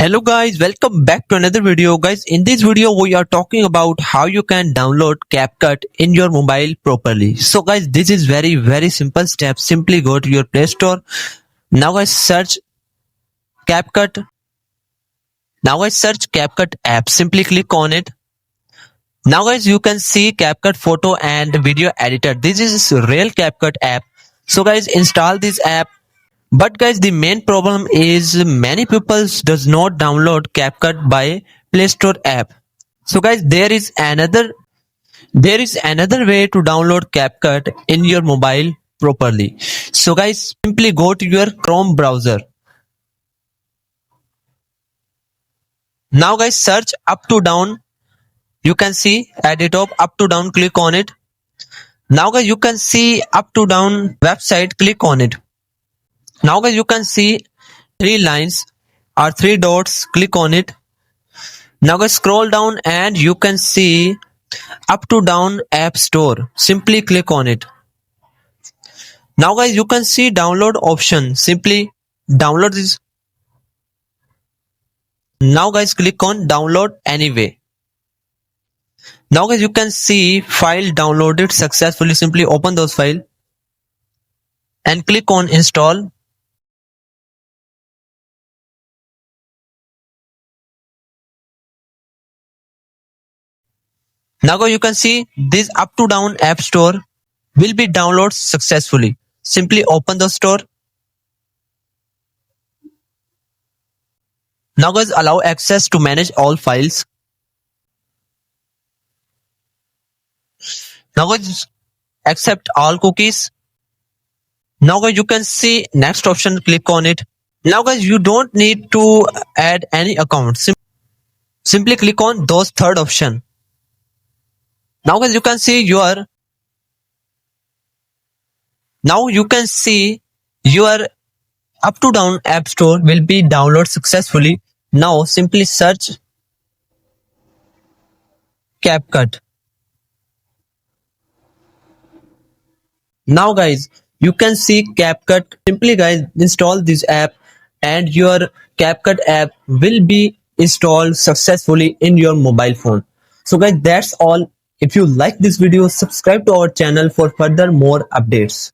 Hello guys, welcome back to another video. Guys, in this video we are talking about how you can download Capcut in your mobile properly. So guys, this is very simple step. Simply go to your Play Store. Now guys, search Capcut. Now guys, search Capcut app. Simply click on it. Now guys, you can see Capcut photo and video editor. This is real Capcut app. So guys, install this app. But guys, the main problem is many people does not download Capcut by Play Store app. So guys, there is another way to download Capcut in your mobile properly. So guys, simply go to your Chrome browser. Now guys, search up to down. You can see at the top up to down, click on it. Now guys, you can see up to down website, click on it. Now guys, you can see three lines or three dots, click on it. Now guys, scroll down and you can see up to down app store. Simply click on it. Now guys, you can see download option. Simply download this. Now guys, click on download anyway. Now guys, you can see file downloaded successfully. Simply open those file and click on install. Now guys, you can see this up to down app store will be downloaded successfully. Simply open the store. Now guys, allow access to manage all files. Now guys, accept all cookies. Now guys, you can see next option, click on it. Now guys, you don't need to add any account. Simply click on those third option. Now guys, you can see your up to down app store will be downloaded successfully. Now simply search Capcut. Now guys, you can see Capcut. Simply guys, install this app and your Capcut app will be installed successfully in your mobile phone. So guys, that's all. If you like this video, subscribe to our channel for further more updates.